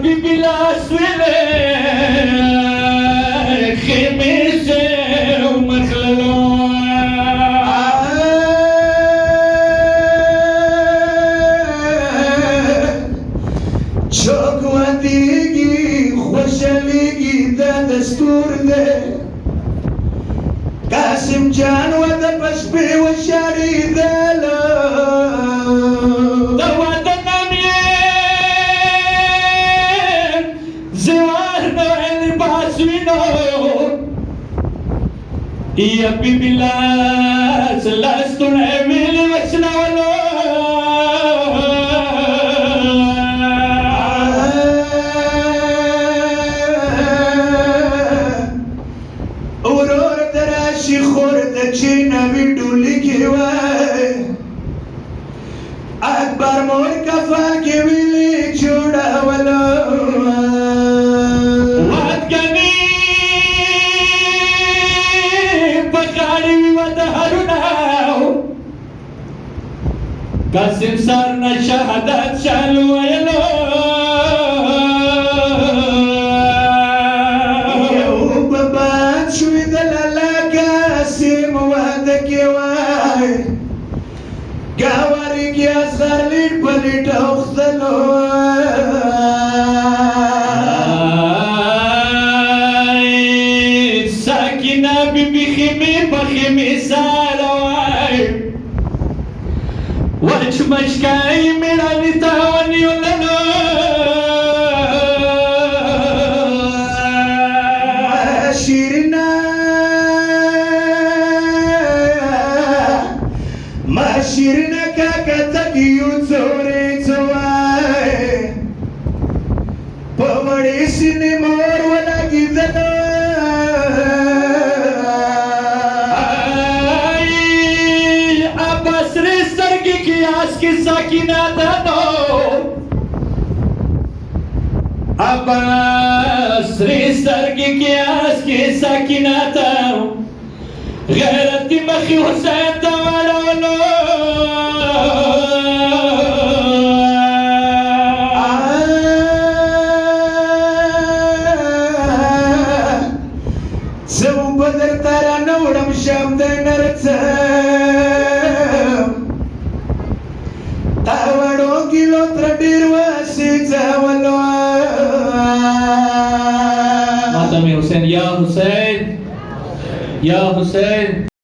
حبيبي لاسويلي خميسة ومخللو چوک ودیگی خوشلیگی دا دستور ده قاسم جان و دا پشبی و شاری دلو يا بيبي لست نعمل وشنا ولا ورور دراشي خورد چينا ويدولي كيوائي اكبر مور كفال كيويلي چوڑا ولا قاسم صارنا شهادات شالو ويلو يو بابات شوي دلالا قاسم وهدك يواي قاوريك يا صغر ليد بليد اخذلو ساكنة بيبي خمي بخمي سالواي وش مشكاي من التاوني ولا لا ماشيرنا كاكتك يوتوري تواي بوڑی سنی مور ولا گیدنا की साकिना दानो अब्बास रिस्तर की कियास की साकिना दानो गैरती मखी हुसैन तवारा लो زو بدر تارا نورم شام دينرتم تاوڑو گیلو تردیر واسی تاولو ماتم حسین یا حسین